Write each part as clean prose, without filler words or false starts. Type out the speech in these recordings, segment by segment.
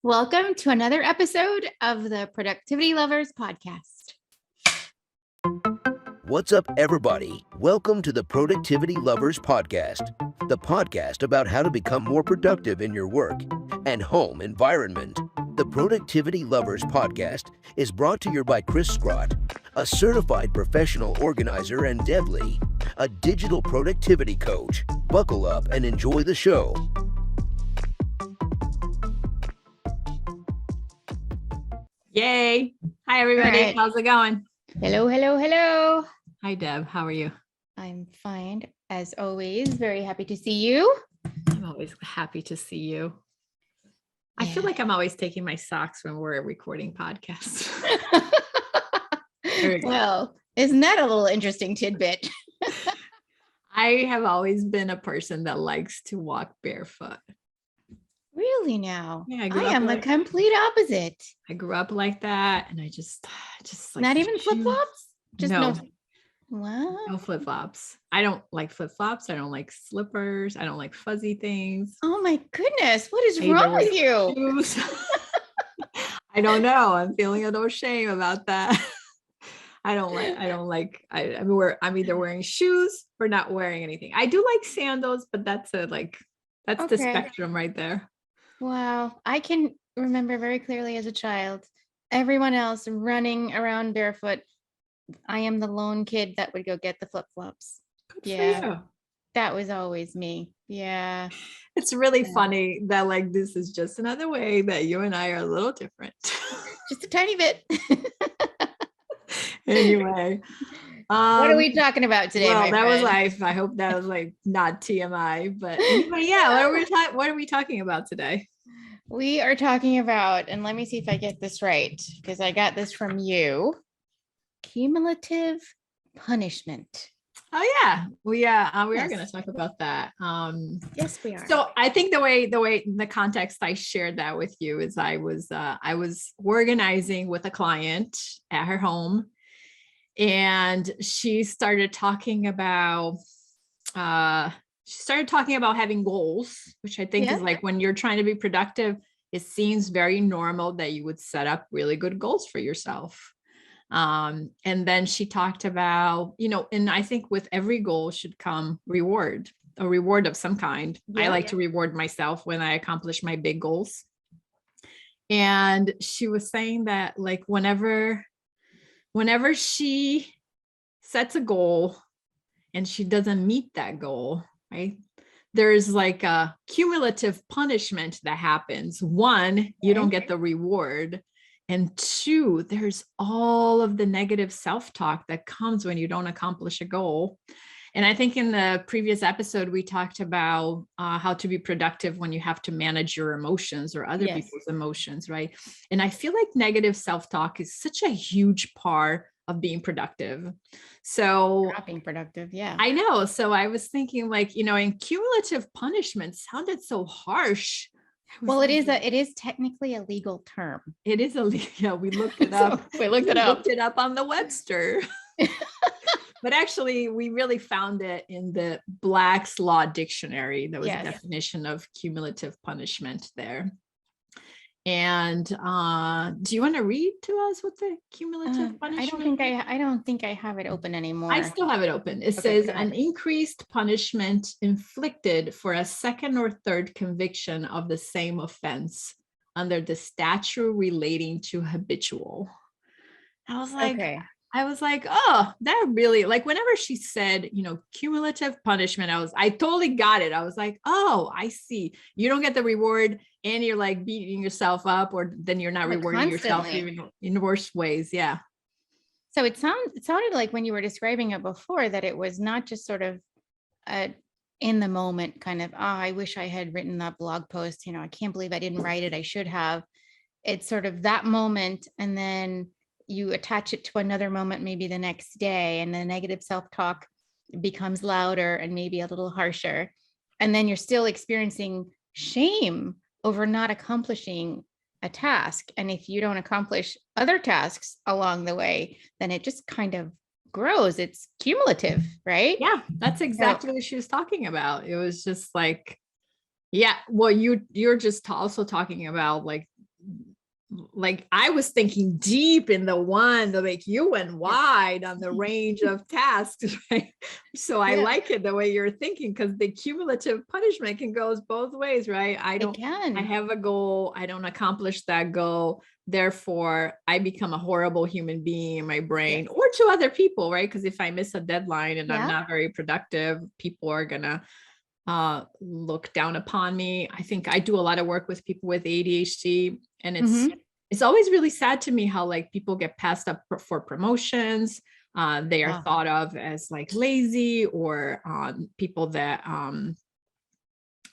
Welcome to another episode of the Productivity Lovers Podcast. What's up, everybody? Welcome to the Productivity Lovers Podcast, the podcast about how to become more productive in your work and home environment. The Productivity Lovers Podcast is brought to you by Cris Scrott, a certified professional organizer, and Deb Lee, a digital productivity coach. Buckle up and enjoy the show. Yay. Hi, everybody. All right. How's it going? Hello, hello, hello. Hi, Deb. How are you? I'm fine. As always, very happy to see you. I'm always happy to see you. I feel like I'm always taking my socks when we're recording podcasts. Well, isn't that a little interesting tidbit? I have always been a person that likes to walk barefoot. Really now? Yeah, I am the complete opposite. I grew up like that, and I just like not even flip-flops? Just no. Wow. No flip-flops. I don't like flip-flops. I don't like slippers. I don't like fuzzy things. Oh my goodness. What is wrong with you? I don't know. I'm feeling a little shame about that. I'm either wearing shoes or not wearing anything. I do like sandals, but that's the spectrum right there. Wow. I can remember very clearly as a child, everyone else running around barefoot. I am the lone kid that would go get the flip-flops. Yeah. That was always me. Yeah. It's really funny that this is just another way that you and I are a little different. Just a tiny bit. Anyway. What are we talking about today? Well, that was life. I hope that was not TMI, but anyway, yeah. What are we talking about today? We are talking about, and let me see if I get this right, because I got this from you. Cumulative punishment. Oh yeah, we are going to talk about that. Yes, we are. So I think the way the context I shared that with you is I was organizing with a client at her home. And she started talking about having goals, which I think is when you're trying to be productive, it seems very normal that you would set up really good goals for yourself. And then she talked about, and I think with every goal should come a reward of some kind. I like to reward myself when I accomplish my big goals. And she was saying that whenever she sets a goal and she doesn't meet that goal, right? There's a cumulative punishment that happens. One, you don't get the reward. And two, there's all of the negative self-talk that comes when you don't accomplish a goal. And I think in the previous episode, we talked about how to be productive when you have to manage your emotions or other people's emotions, right? And I feel like negative self-talk is such a huge part of being productive. So not being productive, yeah. I know. So I was thinking and cumulative punishment sounded so harsh. Well, it is technically a legal term. It is we looked it up. We looked it up on the Webster. But actually, we really found it in the Black's Law Dictionary. There was a definition of cumulative punishment there. And do you want to read to us what the cumulative punishment? I don't think I have it open anymore. I still have it open. It says an increased punishment inflicted for a second or third conviction of the same offense under the statute relating to habitual. I was like, oh, that really, whenever she said, cumulative punishment, I totally got it. I was like, oh, I see. You don't get the reward and you're beating yourself up, or then you're not rewarding yourself even in worse ways. Yeah. So it sounded like when you were describing it before that it was not just sort of in the moment kind of, I wish I had written that blog post. I can't believe I didn't write it. I should have. It's sort of that moment. And then you attach it to another moment, maybe the next day, and the negative self-talk becomes louder and maybe a little harsher. And then you're still experiencing shame over not accomplishing a task. And if you don't accomplish other tasks along the way, then it just kind of grows. It's cumulative, right? Yeah, that's exactly what she was talking about. It was just well, you're just also talking about like I was thinking deep in the one, like you went wide on the range of tasks, right? So I like it the way you're thinking, because the cumulative punishment can go both ways, right? I have a goal, I don't accomplish that goal, therefore I become a horrible human being in my brain or to other people, right? Because if I miss a deadline and I'm not very productive, people are gonna look down upon me. I think I do a lot of work with people with ADHD, and it's always really sad to me how like people get passed up for promotions. They are thought of as like lazy, or people that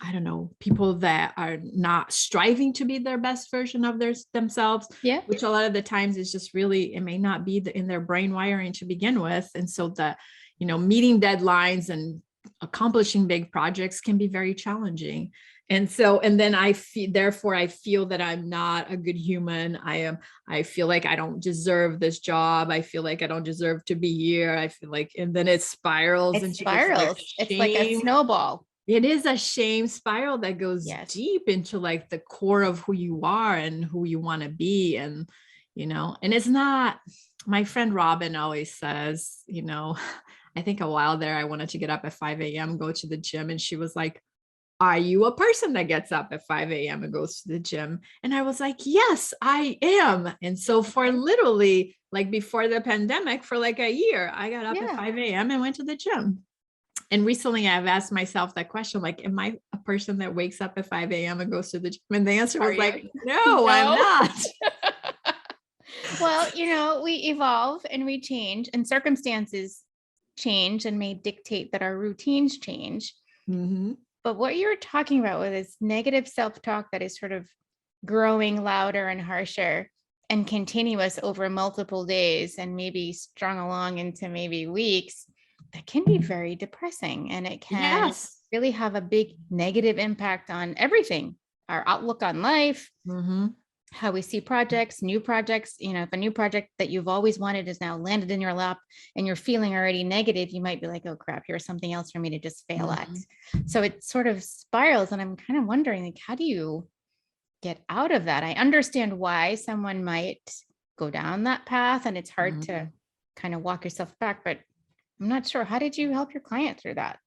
I don't know, people that are not striving to be their best version of themselves, which a lot of the times is just really, it may not be in their brain wiring to begin with. And so that, you know, meeting deadlines and accomplishing big projects can be very challenging. And so, and then I feel that I'm not a good human. I feel like I don't deserve this job. I feel like I don't deserve to be here. I feel like, and then it spirals. It's like a snowball. It is a shame spiral that goes deep into like the core of who you are and who you want to be. And, you know, and it's not, my friend Robin always says, you know, I think a while there, I wanted to get up at 5 a.m., go to the gym. And she was like, are you a person that gets up at 5 a.m. and goes to the gym? And I was like, yes, I am. And so for literally like before the pandemic, for like a year, I got up at 5 a.m. and went to the gym. And recently I've asked myself that question, like, am I a person that wakes up at 5 a.m. and goes to the gym? And the answer was like, no, I'm not. Well, you know, we evolve and we change, and circumstances change and may dictate that our routines change. But what you're talking about with this negative self-talk that is sort of growing louder and harsher and continuous over multiple days and maybe strung along into maybe weeks, that can be very depressing, and it can really have a big negative impact on everything, our outlook on life, how we see projects, new projects. You know, if a new project that you've always wanted is now landed in your lap and you're feeling already negative, you might be like, oh crap, here's something else for me to just fail at. So it sort of spirals, and I'm kind of wondering, like, how do you get out of that? I understand why someone might go down that path, and it's hard to kind of walk yourself back, but I'm not sure. How did you help your client through that?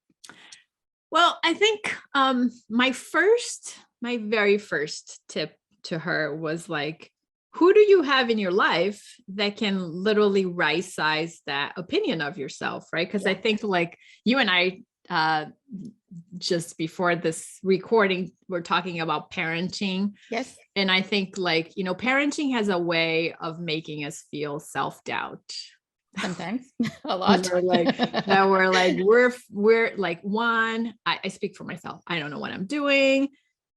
Well, I think my very first tip to her was like, who do you have in your life that can literally right size that opinion of yourself, right? Because I think like you and I, just before this recording, we're talking about parenting. Yes. And I think like, you know, parenting has a way of making us feel self-doubt. Sometimes a lot. We're like, one, I speak for myself. I don't know what I'm doing.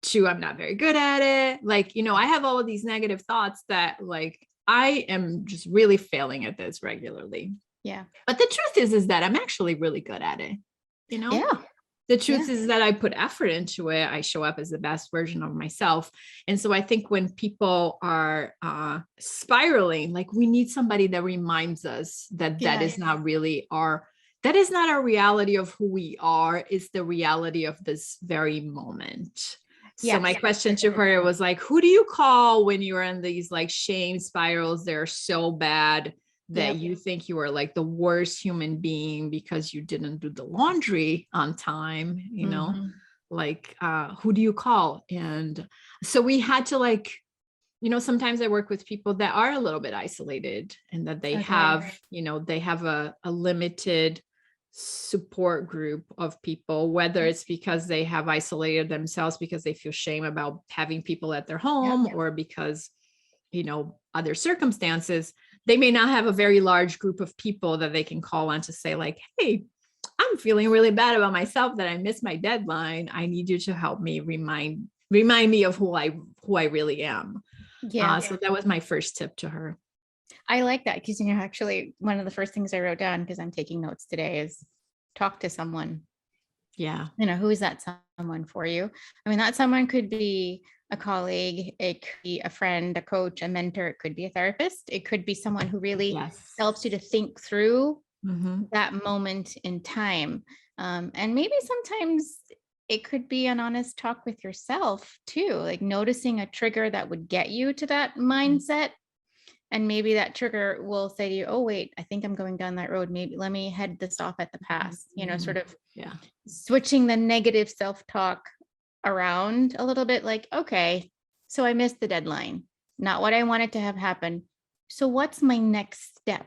Two, I'm not very good at it. Like, you know, I have all of these negative thoughts that like, I am just really failing at this regularly. Yeah. But the truth is that I'm actually really good at it. You know? Yeah. The truth is that I put effort into it. I show up as the best version of myself. And so I think when people are spiraling, like we need somebody that reminds us that that is not really that is not our reality of who we are. It's the reality of this very moment. So my question to her was like, who do you call when you're in these like shame spirals? They're so bad that you think you are like the worst human being because you didn't do the laundry on time, you know, like, who do you call? And so we had to like, you know, sometimes I work with people that are a little bit isolated and that they have, you know, they have a limited support group of people, whether it's because they have isolated themselves because they feel shame about having people at their home or because, you know, other circumstances. They may not have a very large group of people that they can call on to say like, hey, I'm feeling really bad about myself that I missed my deadline. I need you to help me remind me of who I really am. So that was my first tip to her. I like that because, you know, actually one of the first things I wrote down, because I'm taking notes today, is talk to someone. Yeah. You know, who is that someone for you? I mean, that someone could be a colleague, it could be a friend, a coach, a mentor, it could be a therapist, it could be someone who really helps you to think through that moment in time. And maybe sometimes it could be an honest talk with yourself too, like noticing a trigger that would get you to that mindset. And maybe that trigger will say to you, oh, wait, I think I'm going down that road. Maybe let me head this off at the pass, sort of switching the negative self-talk around a little bit, like, okay, so I missed the deadline, not what I wanted to have happen. So what's my next step?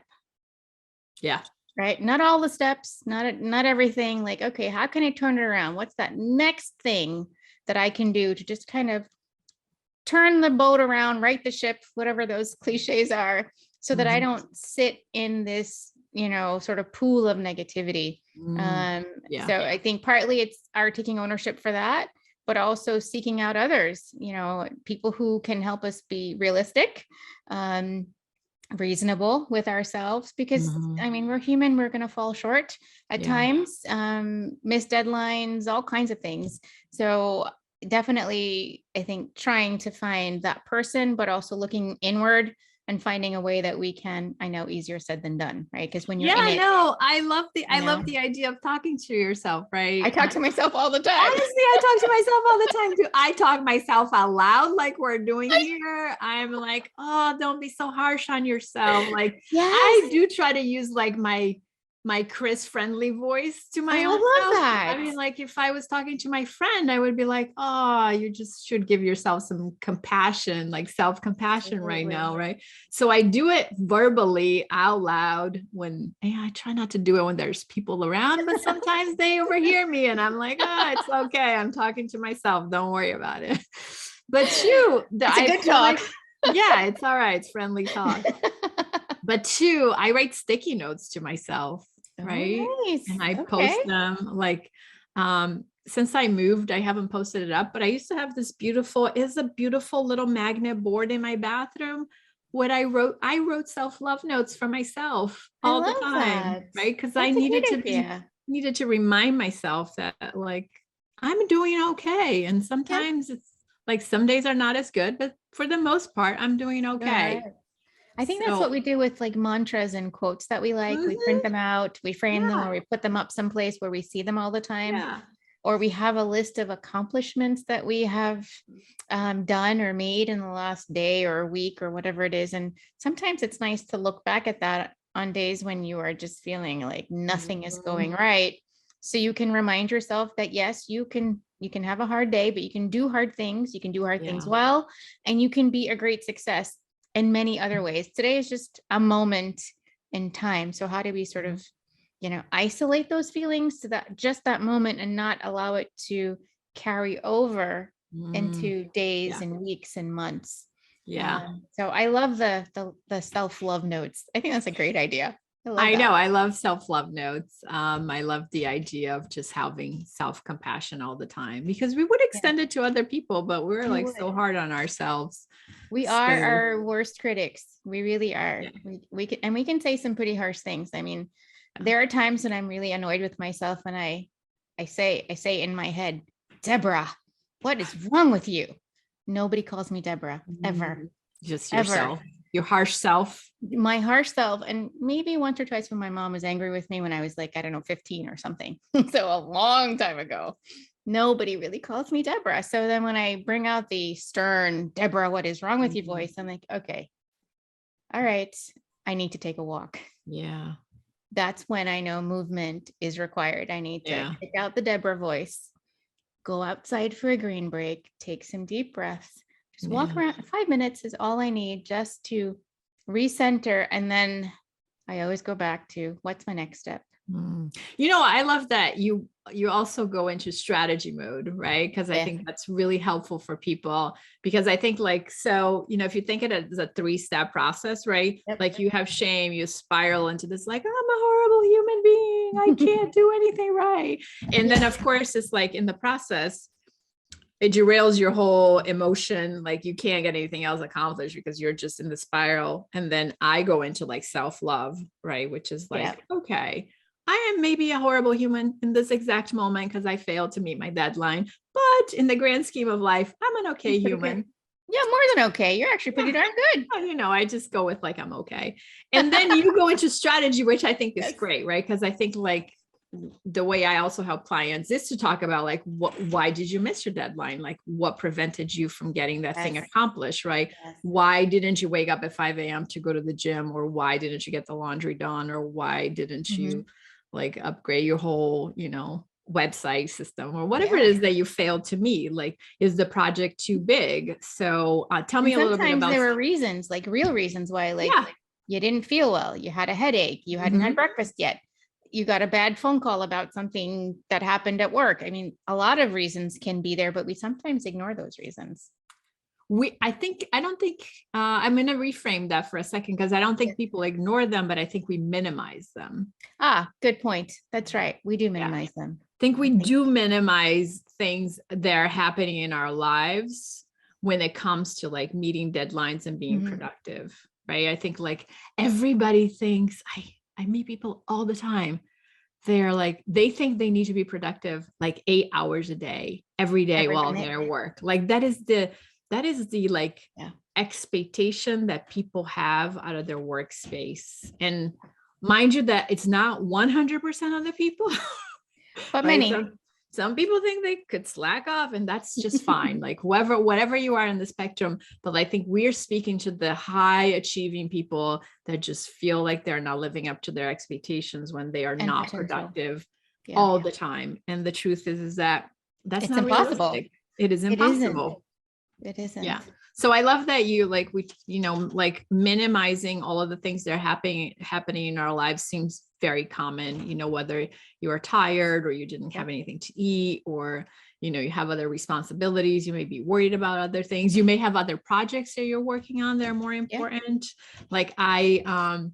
Yeah. Right. Not all the steps, not everything. Like, okay, how can I turn it around? What's that next thing that I can do to just kind of turn the boat around, right the ship, whatever those cliches are, so that I don't sit in this, sort of pool of negativity. So I think partly it's our taking ownership for that, but also seeking out others, people who can help us be realistic, reasonable with ourselves, because I mean, we're human, we're going to fall short at times, miss deadlines, all kinds of things. So definitely, I think trying to find that person, but also looking inward and finding a way that we can, I know easier said than done, right? Because when you're in it, I love the idea of talking to yourself, right? I talk to myself all the time. Honestly, I talk to myself all the time too. I talk myself out loud, like we're doing here. I'm like, oh, don't be so harsh on yourself. Like, I do try to use like my Cris friendly voice to my own self. That. I mean, like if I was talking to my friend, I would be like, oh, you just should give yourself some compassion, like self-compassion right now. Right. So I do it verbally out loud when I try not to do it when there's people around, but sometimes they overhear me and I'm like, oh, it's okay. I'm talking to myself. Don't worry about it. But it's a good talk. It's all right. It's friendly talk. But two, I write sticky notes to myself. Right. Oh, nice. And I post them like, since I moved, I haven't posted it up, but I used to have this beautiful little magnet board in my bathroom. What I wrote self-love notes for myself all the time. Right. Cause I needed to remind myself that like, I'm doing okay. And sometimes it's like, some days are not as good, but for the most part, I'm doing okay. I think that's what we do with like mantras and quotes that we like. We print them out, we frame them, or we put them up someplace where we see them all the time. Or we have a list of accomplishments that we have done or made in the last day or week or whatever it is. And sometimes it's nice to look back at that on days when you are just feeling like nothing is going right. So you can remind yourself that, yes, you can have a hard day, but you can do hard things. You can do hard things well, and you can be a great success in many other ways. Today is just a moment in time. So how do we sort of, isolate those feelings to that moment and not allow it to carry over into days and weeks and months? So I love the self-love notes. I think that's a great idea. I love self-love notes. I love the idea of just having self-compassion all the time, because we would extend it to other people, but we're like so hard on ourselves. We are our worst critics. We really are. We can say some pretty harsh things. I mean, there are times when I'm really annoyed with myself and I say in my head, Deborah, what is wrong with you? Nobody calls me Deborah ever. Just yourself. Your harsh self. My harsh self. And maybe once or twice when my mom was angry with me when I was like, I don't know, 15 or something. So a long time ago, nobody really calls me Deborah. So then when I bring out the stern, Deborah, what is wrong with you voice? I'm like, okay, all right, I need to take a walk. Yeah. That's when I know movement is required. I need to take out the Deborah voice, go outside for a green break, take some deep breaths. Just walk around. 5 minutes is all I need just to recenter. And then I always go back to what's my next step. I love that you also go into strategy mode, right? Because I think that's really helpful for people, because I think if you think it as a 3-step process, right? Like you have shame, you spiral into this, like, I'm a horrible human being. I can't do anything right. And then of course it's like in the process, it derails your whole emotion. Like you can't get anything else accomplished because you're just in the spiral. And then I go into like self-love, right? Which is like, okay, I am maybe a horrible human in this exact moment because I failed to meet my deadline, but in the grand scheme of life, I'm an okay human. Yeah, more than okay. You're actually pretty darn good. I just go with like, I'm okay. And then you go into strategy, which I think is great, right? Because I think like the way I also help clients is to talk about like, why did you miss your deadline? Like what prevented you from getting that thing Yes. accomplished, right? Yes. Why didn't you wake up at 5 a.m. to go to the gym? Or why didn't you get the laundry done? Or why didn't you like upgrade your whole, website system or whatever it is that you failed to meet? Like, is the project too big? So tell me a little bit Sometimes about. there were reasons, like real reasons why, like Yeah. you didn't feel well, you had a headache, you hadn't had breakfast yet, you got a bad phone call about something that happened at work. I mean, a lot of reasons can be there, but we sometimes ignore those reasons. I'm going to reframe that for a second, because I don't think people ignore them, but I think we minimize them. Good point. That's right. We do minimize them. I think we do minimize things that are happening in our lives when it comes to like meeting deadlines and being productive, right? I think like everybody thinks, I meet people all the time. They're like, they think they need to be productive like 8 hours a day, every day while they're at work. Like that is the like expectation that people have out of their workspace. And mind you that it's not 100% of the people, but right? many. Some people think they could slack off, and that's just fine. Like whatever you are in the spectrum. But I think we're speaking to the high achieving people that just feel like they're not living up to their expectations when they are not productive all the time. And the truth is that that's not impossible. Realistic. It is impossible. It isn't. Yeah. So I love that you like minimizing all of the things that are happening in our lives seems very common, whether you are tired or you didn't have anything to eat, or, you have other responsibilities. You may be worried about other things. You may have other projects that you're working on that are more important. Like I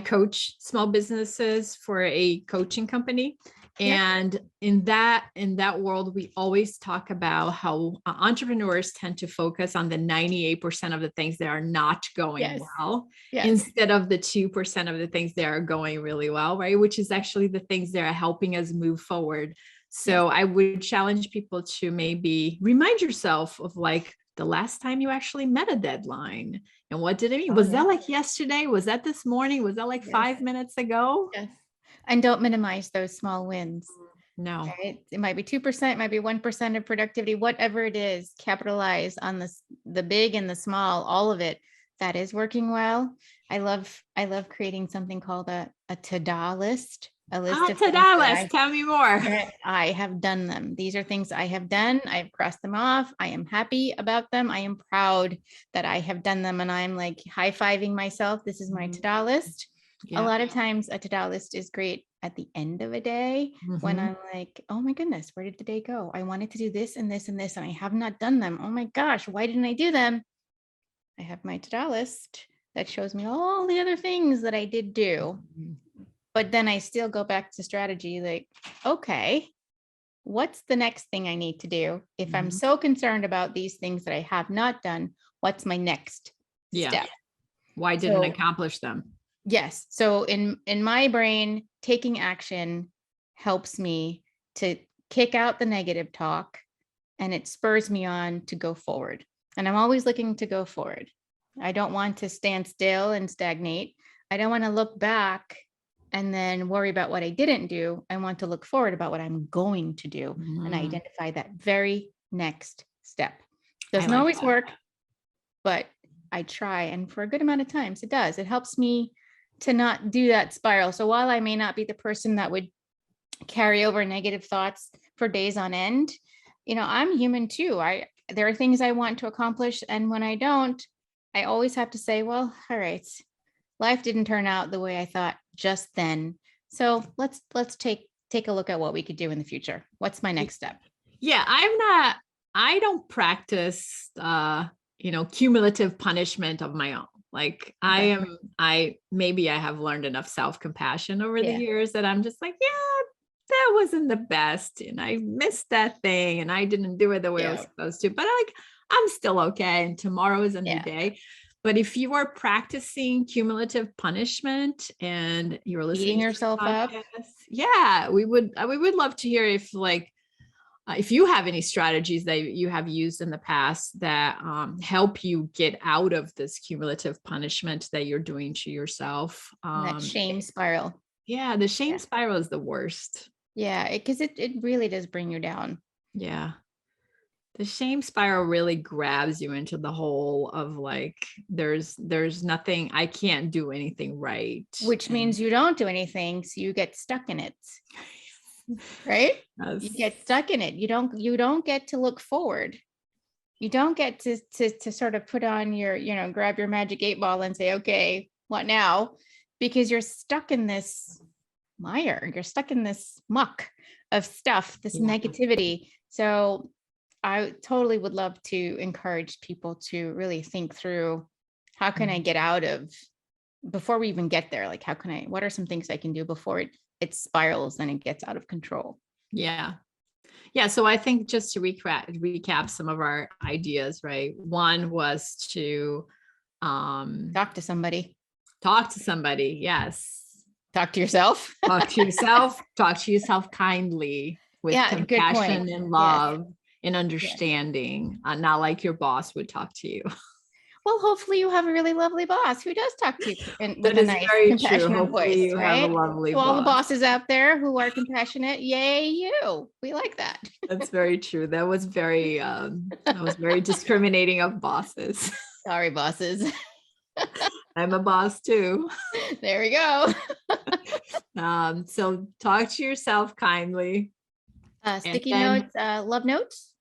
coach small businesses for a coaching company. And in that world, we always talk about how entrepreneurs tend to focus on the 98% of the things that are not going well, instead of the 2% of the things that are going really well, right? Which is actually the things that are helping us move forward. So I would challenge people to maybe remind yourself of like the last time you actually met a deadline, and what did it mean? Was that like yesterday? Was that this morning? Was that like 5 minutes ago? Yes. And don't minimize those small wins. No. Right? It might be 2%, it might be 1% of productivity, whatever it is, capitalize on the big and the small, all of it that is working well. I love creating something called a to-do list. A list of to-do list. Tell me more. I have done them. These are things I have done. I've crossed them off. I am happy about them. I am proud that I have done them. And I'm like high-fiving myself. This is my to-do list. A lot of times a to-do list is great at the end of a day when I'm like, oh my goodness, where did the day go? I wanted to do this and this and this, and I have not done them. Oh my gosh, why didn't I do them? I have my to-do list that shows me all the other things that I did do. But then I still go back to strategy, like, okay, what's the next thing I need to do? If I'm so concerned about these things that I have not done, what's my next step? Why didn't I accomplish them? Yes. So in my brain, taking action helps me to kick out the negative talk, and it spurs me on to go forward. And I'm always looking to go forward. I don't want to stand still and stagnate. I don't want to look back and then worry about what I didn't do. I want to look forward about what I'm going to do and identify that very next step. Doesn't always work, but I try. And for a good amount of times it does. It helps me to not do that spiral. So while I may not be the person that would carry over negative thoughts for days on end, I'm human too. There are things I want to accomplish. And when I don't, I always have to say, well, all right, life didn't turn out the way I thought just then. So let's take a look at what we could do in the future. What's my next step? Yeah, I don't practice, cumulative punishment of my own. Like maybe I have learned enough self-compassion over the years that I'm just like, that wasn't the best. And I missed that thing and I didn't do it the way I was supposed to, but I'm still okay. And tomorrow is a new day. But if you are practicing cumulative punishment and you're listening beating yourself up, we would love to hear if you have any strategies that you have used in the past that help you get out of this cumulative punishment that you're doing to yourself. That shame spiral. Yeah, the shame Yeah. spiral is the worst. Yeah, because it really does bring you down. Yeah. The shame spiral really grabs you into the hole of like, there's nothing, I can't do anything right. Which means you don't do anything, so you get stuck in it. Right? You get stuck in it. You don't get to look forward. You don't get to sort of put on your, grab your magic 8-ball and say, okay, what now? Because you're stuck in this mire. You're stuck in this muck of stuff, this negativity. So I totally would love to encourage people to really think through, how can I get out of, before we even get there? Like, what are some things I can do before it spirals and it gets out of control? Yeah. Yeah. So I think just to recap some of our ideas, right? One was to Talk to somebody. Yes. Talk to yourself. Talk to yourself. Talk to yourself kindly with compassion and love and understanding. Not like your boss would talk to you. Well, hopefully you have a really lovely boss who does talk to you with a nice, very compassionate true. voice, You right? have a lovely So all the boss. bosses out there who are compassionate, yay you! We like that. That's very true. That was very discriminating of bosses. Sorry, bosses. I'm a boss too. There we go. So talk to yourself kindly. Sticky notes, love notes.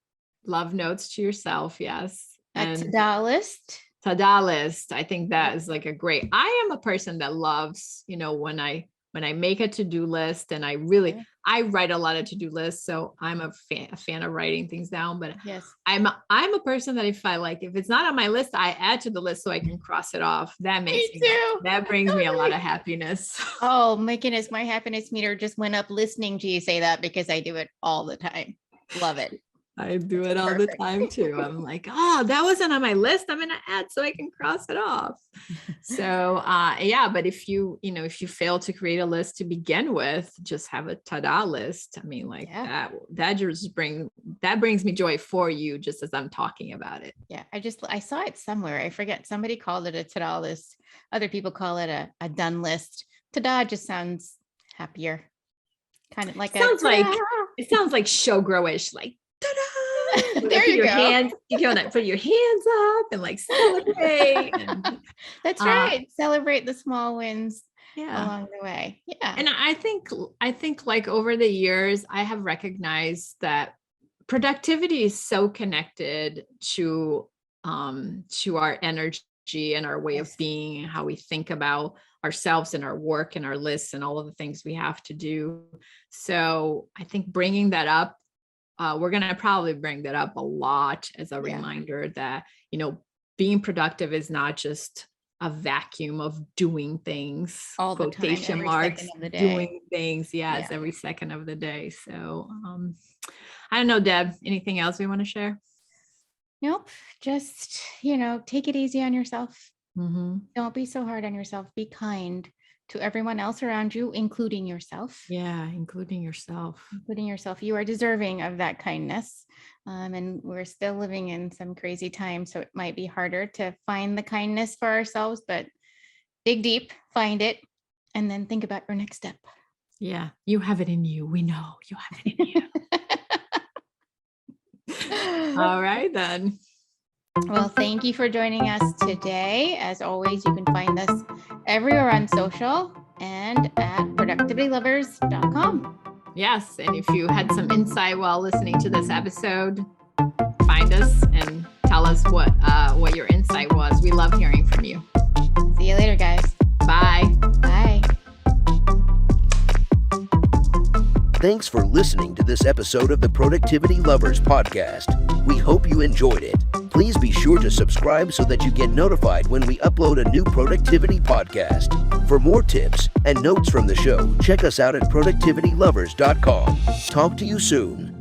Love notes to yourself, yes. A to-do list. To-do list. I think that is like I am a person that loves, when I make a to-do list, and I write a lot of to-do lists. So I'm a fan of writing things down, but yes, I'm a person that if it's not on my list, I add to the list so I can cross it off. That brings me a lot of happiness. Oh my goodness. My happiness meter just went up listening to you say that, because I do it all the time. Love it. I do it all the time too. I'm like, oh, that wasn't on my list. I'm going to add so I can cross it off. So, but if you fail to create a list to begin with, just have a to-do list. I mean, that brings me joy for you, just as I'm talking about it. Yeah. I saw it somewhere. I forget. Somebody called it a to-do list. Other people call it a done list. To-do just sounds happier. Kind of like it sounds like showgirlish, like, there you go. Put your hands up and like celebrate. That's right. Celebrate the small wins along the way. Yeah. And I think like over the years, I have recognized that productivity is so connected to our energy and our way of being, and how we think about ourselves and our work and our lists and all of the things we have to do. So I think bringing that up, we're going to probably bring that up a lot as a reminder that, being productive is not just a vacuum of doing things, all the quotation time, marks, doing things. It's every second of the day. So I don't know, Deb, anything else we want to share? Nope. Just, take it easy on yourself. Mm-hmm. Don't be so hard on yourself. Be kind to everyone else around you, including yourself. Yeah, including yourself. You are deserving of that kindness. And we're still living in some crazy times, so it might be harder to find the kindness for ourselves, but dig deep, find it, and then think about your next step. Yeah, you have it in you. We know you have it in you. All right, then. Well, thank you for joining us today. As always, you can find us everywhere on social and at productivitylovers.com. Yes. And if you had some insight while listening to this episode, find us and tell us what your insight was. We love hearing from you. See you later, guys. Bye. Bye. Thanks for listening to this episode of the Productivity Lovers podcast. We hope you enjoyed it. Please be sure to subscribe so that you get notified when we upload a new productivity podcast. For more tips and notes from the show, check us out at productivitylovers.com. Talk to you soon.